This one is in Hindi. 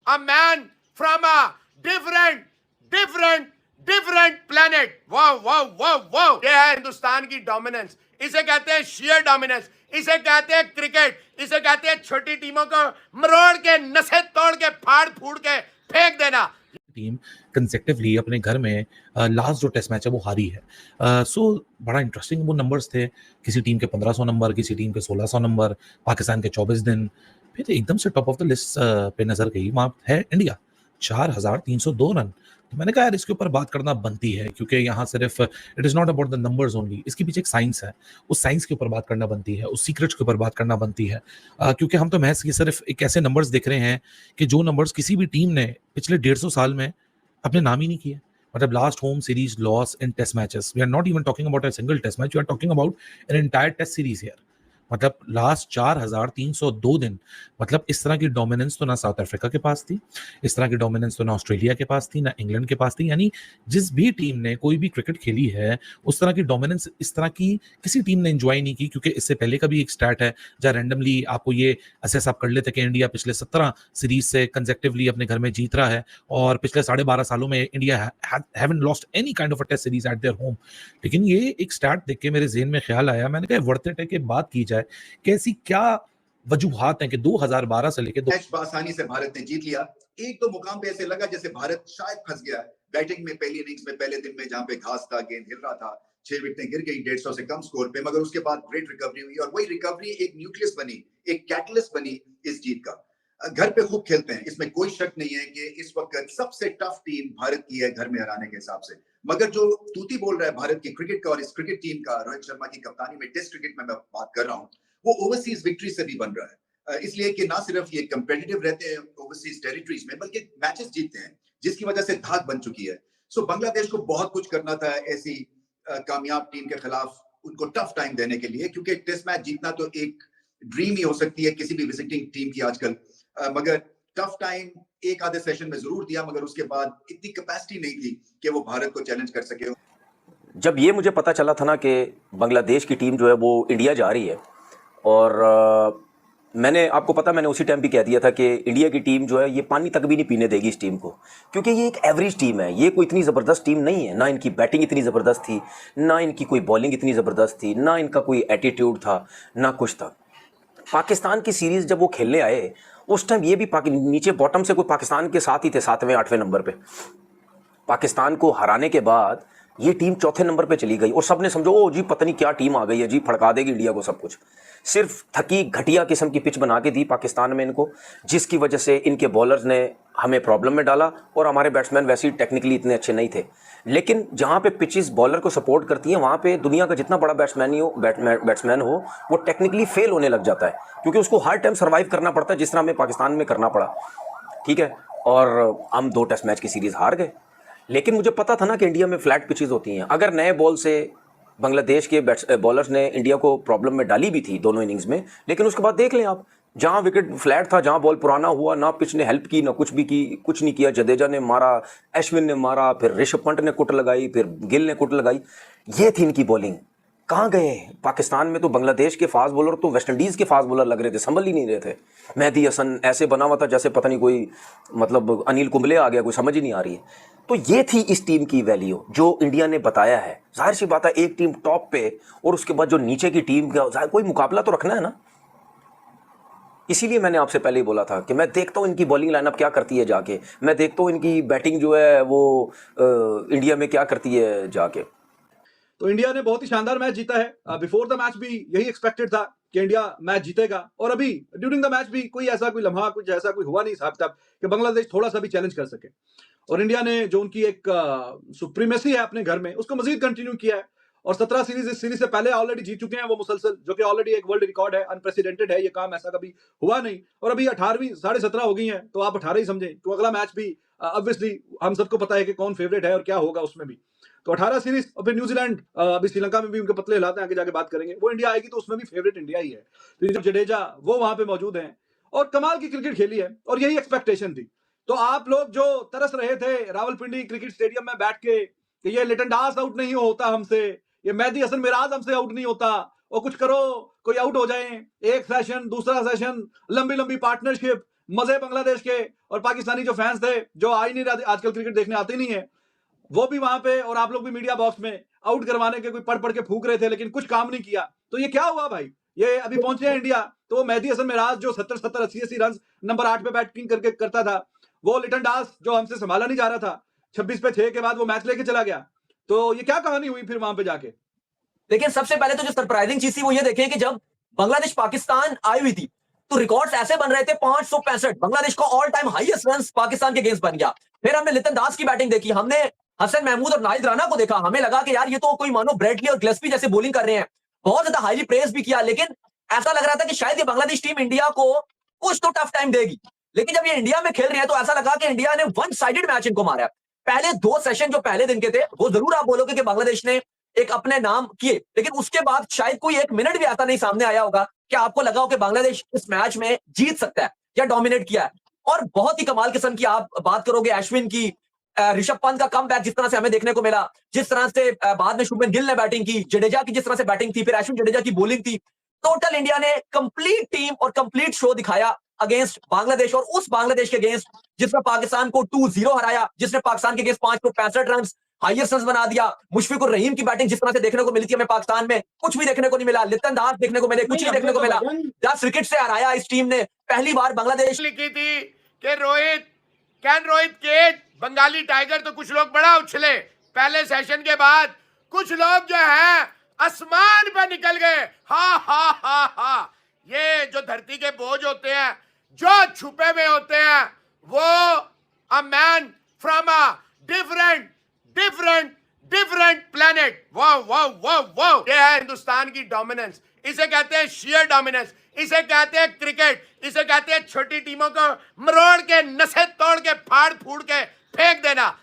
A man from a different planet. वाह वाह वाह वाह, ये है हिंदुस्तान की डोमिनेंस। इसे कहते हैं शेयर डोमिनेंस, इसे कहते हैं क्रिकेट, इसे कहते हैं छोटी टीमों को मरोड़ के, नसें तोड़ के, फाड़ फूड़ के फेंक देना। टीम कंसेक्टिवली अपने घर में लास्ट जो टेस्ट मैच है वो हारी है। सो बड़ा इंटरेस्टिंग वो नंबर्स थे, किसी टीम के 1500 नंबर, किसी टीम के 1600 नंबर, पाकिस्तान के 24 दिन। फिर एकदम से टॉप ऑफ द लिस्ट पे नजर गई, वहाँ है इंडिया 4302 रन। तो मैंने कहा यार इसके ऊपर बात करना बनती है, क्योंकि यहाँ सिर्फ it is not about the numbers only, इसके पीछे एक साइंस है, उस साइंस के ऊपर बात करना बनती है, उस सीक्रेट्स के ऊपर बात करना बनती है। क्योंकि हम तो महज ये सिर्फ एक ऐसे नंबर्स देख रहे हैं कि जो नंबर्स किसी भी टीम ने पिछले 150 साल में अपने नाम ही नहीं किए। मतलब last home series loss in test matches, we are not even talking about a single test match, we are talking about an entire test series here. मतलब लास्ट 4302 दिन, मतलब इस तरह की डोमिनेंस तो ना साउथ अफ्रीका के पास थी, इस तरह की डोमिनेंस तो ना ऑस्ट्रेलिया के पास थी, ना इंग्लैंड के पास थी। यानी जिस भी टीम ने कोई भी क्रिकेट खेली है, उस तरह की डोमिनेंस इस तरह की किसी टीम ने एंजॉय नहीं की। क्योंकि इससे पहले का भी एक स्टैट है जहाँ रैंडमली आपको ये असेस आप कर लेते कि इंडिया पिछले 17 सीरीज से कंसेक्टिवली अपने घर में जीत रहा है, और पिछले 12.5 सालों में India haven't lost any kind of a test series at their home. लेकिन ये एक स्टैट देख के मेरे ज़हन में ख्याल आया, मैंने कहा वर्थ इट है कि बात की जाए कि ऐसी क्या वजूहात हैं कि 2012 से लेके मैच आसानी से भारत ने जीत लिया। एक दो मुकाम पे ऐसे लगा जैसे भारत शायद फंस गया। बैटिंग में पहली इनिंग्स में पहले दिन में जहां पे घास था, गेंद हिल रहा था, 6 विकेटें गिर गई 150 से कम स्कोर पे, मगर उसके बाद ग्रेट रिकवरी हुई और वही रिकवरी एक न्यूक्लियस बनी, एक कैटलिस्ट बनी इस जीत का। घर पे खूब खेलते हैं, इसमें कोई शक नहीं है कि इस वक्त सबसे टफ टीम भारत की है घर में हराने के हिसाब से। मगर जो तूती बोल रहा है भारत की क्रिकेट का और इस क्रिकेट टीम का, रोहित शर्मा की कप्तानी में टेस्ट क्रिकेट में मैं बात कर रहा हूँ, वो ओवरसीज विक्ट्री से भी बन रहा है। इसलिए कि ना सिर्फ ये कंपेटिटिव रहते हैं ओवरसीज टेरिटरीज में, बल्कि मैचेस जीतते हैं, जिसकी वजह से धाक बन चुकी है। सो बांग्लादेश को बहुत कुछ करना था ऐसी कामयाब टीम के खिलाफ, उनको टफ टाइम देने के लिए, क्योंकि टेस्ट मैच जीतना तो एक ड्रीम ही हो सकती है किसी भी विजिटिंग टीम की आजकल। मगर टफ टाइम एक आधे सेशन में जरूर दिया, मगर उसके बाद इतनी कैपेसिटी नहीं थी कि वो भारत को चैलेंज कर सके। जब ये मुझे पता चला था ना कि बांग्लादेश की टीम जो है वो इंडिया जा रही है, और मैंने आपको पता, मैंने उसी टाइम भी कह दिया था कि इंडिया की टीम जो है ये पानी तक भी नहीं पीने देगी इस टीम को, क्योंकि ये एक एवरेज टीम है, ये कोई इतनी ज़बरदस्त टीम नहीं है। ना इनकी बैटिंग इतनी ज़बरदस्त थी, ना इनकी कोई बॉलिंग इतनी ज़बरदस्त थी, ना इनका कोई एटीट्यूड था, ना कुछ था। पाकिस्तान की सीरीज़ जब वो खेलने आए उस टाइम ये भी नीचे बॉटम से कोई पाकिस्तान के साथ ही थे, 7वें 8वें नंबर पे। पाकिस्तान को हराने के बाद ये टीम चौथे नंबर पे चली गई और सबने समझो ओ जी पता नहीं क्या टीम आ गई है जी, फड़का देगी इंडिया को सब कुछ। सिर्फ थकी घटिया किस्म की पिच बना के दी पाकिस्तान में इनको, जिसकी वजह से इनके बॉलर्स ने हमें प्रॉब्लम में डाला, और हमारे बैट्समैन वैसे ही टेक्निकली इतने अच्छे नहीं थे। लेकिन जहाँ पे पिचेस बॉलर को सपोर्ट करती हैं, वहाँ पे दुनिया का जितना बड़ा बैट्समैन हो वो टेक्निकली फेल होने लग जाता है, क्योंकि उसको हर टाइम सर्वाइव करना पड़ता है, जिस तरह हमें पाकिस्तान में करना पड़ा। ठीक है, और हम 2 टेस्ट मैच की सीरीज़ हार गए। लेकिन मुझे पता था ना कि इंडिया में फ्लैट पिचेस होती हैं। अगर नए बॉल से बांग्लादेश के बॉलर्स ने इंडिया को प्रॉब्लम में डाली भी थी दोनों इनिंग्स में, लेकिन उसके बाद देख लें आप, जहां विकेट फ्लैट था, जहां बॉल पुराना हुआ, ना पिच ने हेल्प की, ना कुछ भी की, कुछ नहीं किया। जडेजा ने मारा, अश्विन ने मारा, फिर ऋषभ पंत ने कुट लगाई, फिर गिल ने कुट लगाई। ये थी इनकी बॉलिंग। कहाँ गए पाकिस्तान में? तो बांग्लादेश के फास्ट बॉलर तो वेस्ट इंडीज़ के फास्ट बॉलर लग रहे थे, संभल ही नहीं रहे थे। मेहदी हसन ऐसे बना हुआ था जैसे पता नहीं कोई मतलब अनिल कुंबले आ गया, कोई समझ ही नहीं आ रही है। तो ये थी इस टीम की वैल्यू जो इंडिया ने बताया है। जाहिर सी बात है, एक टीम टॉप पे और उसके बाद जो नीचे की टीम का कोई मुकाबला तो रखना है ना। इसीलिए मैंने आपसे पहले ही बोला था कि मैं देखता हूँ इनकी बॉलिंग लाइनअप क्या करती है जाके, मैं देखता हूँ इनकी बैटिंग जो है वो इंडिया में क्या करती है जाके। तो इंडिया ने बहुत ही शानदार मैच जीता है। बिफोर द मैच भी यही एक्सपेक्टेड था कि इंडिया मैच जीतेगा, और अभी ड्यूरिंग द मैच भी कोई ऐसा कोई लम्हा, कुछ ऐसा कोई हुआ नहीं साहब तक कि बांग्लादेश थोड़ा सा भी चैलेंज कर सके। और इंडिया ने जो उनकी एक सुप्रीमेसी है अपने घर में, उसको मजीद कंटिन्यू किया है। और 17 सीरीज इस सीरीज से पहले ऑलरेडी जीत चुके हैं वो मुसलसल, जो कि ऑलरेडी एक वर्ल्ड रिकॉर्ड है, अनप्रेसिडेंटेड है। ये काम ऐसा कभी हुआ नहीं। और अभी 18वीं 17.5 हो गई हैं, तो आप 18 ही समझें। तो अगला मैच भी ऑब्वियसली हम सबको पता है कि कौन फेवरेट है और क्या होगा उसमें भी। तो 18 सीरीज, और फिर न्यूजीलैंड, अभी श्रीलंका में भी उनके पतले हिलाते हैं, आगे जाके बात करेंगे। वो इंडिया आएगी तो उसमें भी फेवरेट इंडिया ही है। तो जडेजा वो वहां पे मौजूद हैं और कमाल की क्रिकेट खेली है, और यही एक्सपेक्टेशन थी। तो आप लोग जो तरस रहे थे रावलपिंडी क्रिकेट स्टेडियम में बैठ के कि ये लिटन दास आउट नहीं होता हमसे, ये मेहदी हसन मिराज हमसे आउट नहीं होता, और कुछ करो कोई आउट हो जाए, एक सेशन दूसरा सेशन, लंबी लंबी पार्टनरशिप, मजे बांग्लादेश के और पाकिस्तानी जो फैंस थे, जो आ ही नहीं रहे, आजकल क्रिकेट देखने आते नहीं है, वो भी वहां पे, और आप लोग भी मीडिया बॉक्स में आउट करवाने के कोई पढ़ के फूक रहे थे, लेकिन कुछ काम नहीं किया। तो ये क्या हुआ भाई? ये अभी पहुंचे हैं इंडिया, तो मेहदी हसन मिराज जो 70-70, 80-80 रन नंबर 8 पे बैटिंग करके करता था, वो लिटन दास जो हमसे संभाला नहीं जा रहा था, 26 पे 6 के बाद वो मैच लेके चला गया। तो ये क्या कहानी हुई फिर वहां पे जाके? लेकिन सबसे पहले तो जो सरप्राइजिंग चीज थी वो ये देखें कि जब बांग्लादेश पाकिस्तान आई हुई थी तो रिकॉर्ड्स ऐसे बन रहे थे, 565 बांग्लादेश को all time highest run Pakistan के अगेंस्ट बन गया। फिर हमने लिटन दास की बैटिंग देखी, हमने हसन महमूद और नाहिद राना को देखा, हमें लगा कि यार ये तो कोई मानो ब्रेडली और गिलेस्पी जैसे बॉलिंग कर रहे हैं, बहुत ज्यादा हाईली प्रेज भी किया, लेकिन ऐसा लग रहा था कि शायद ये बांग्लादेश टीम इंडिया को कुछ तो टफ टाइम देगी। लेकिन जब ये इंडिया में खेल रही है तो ऐसा लगा कि इंडिया ने वन साइडेड मैच इनको मारा है। पहले 2 सेशन जो पहले दिन के थे वो जरूर आप बोलोगे कि बांग्लादेश ने एक अपने नाम किए, लेकिन उसके बाद शायद कोई 1 मिनट भी ऐसा नहीं सामने आया होगा कि आपको लगा हो कि बांग्लादेश इस मैच में जीत सकता है या डोमिनेट किया है। और बहुत ही कमाल किस्म की आप बात करोगे अश्विन की, ऋषभ पंत का कमबैक जिस तरह से हमें देखने को मिला, जिस तरह से बाद में शुभमन गिल ने बैटिंग की, जडेजा की जिस तरह से बैटिंग थी, फिर अश्विन जडेजा की बॉलिंग थी, टोटल इंडिया ने कंप्लीट टीम और कंप्लीट शो दिखाया अगेंस्ट बांग्लादेश, और उस बांग्लादेश के अगेंस्ट जिसने पाकिस्तान को 2-0 हराया, जिसने पाकिस्तान के अगेंस्ट 565 रन हाईएस्ट रन बना दिया। मुशफिकुर रहीम की बैटिंग जिस तरह से देखने को मिली थी हमें पाकिस्तान में, कुछ भी देखने को नहीं मिला। लिटन दास देखने को मिले, कुछ नहीं देखने को मिला। 10 विकेट से हराया इस टीम ने पहली बार बांग्लादेश। लिखी थी कि Rohit can Rohit cat Bengali tiger, तो कुछ लोग बड़ा उछले पहले सेशन के बाद, कुछ लोग जो है आसमान पे निकल गए। हा हा हा हा, ये जो धरती के बोझ होते हैं, जो छुपे हुए होते हैं, वो a man from a different planet. वाह वाह वाह वाह, ये है हिंदुस्तान की डोमिनेंस। इसे कहते हैं शेयर डोमिनेंस, इसे कहते हैं क्रिकेट, इसे कहते हैं छोटी टीमों को मरोड़ के, नसें तोड़ के, फाड़ फूड़ के फेंक देना।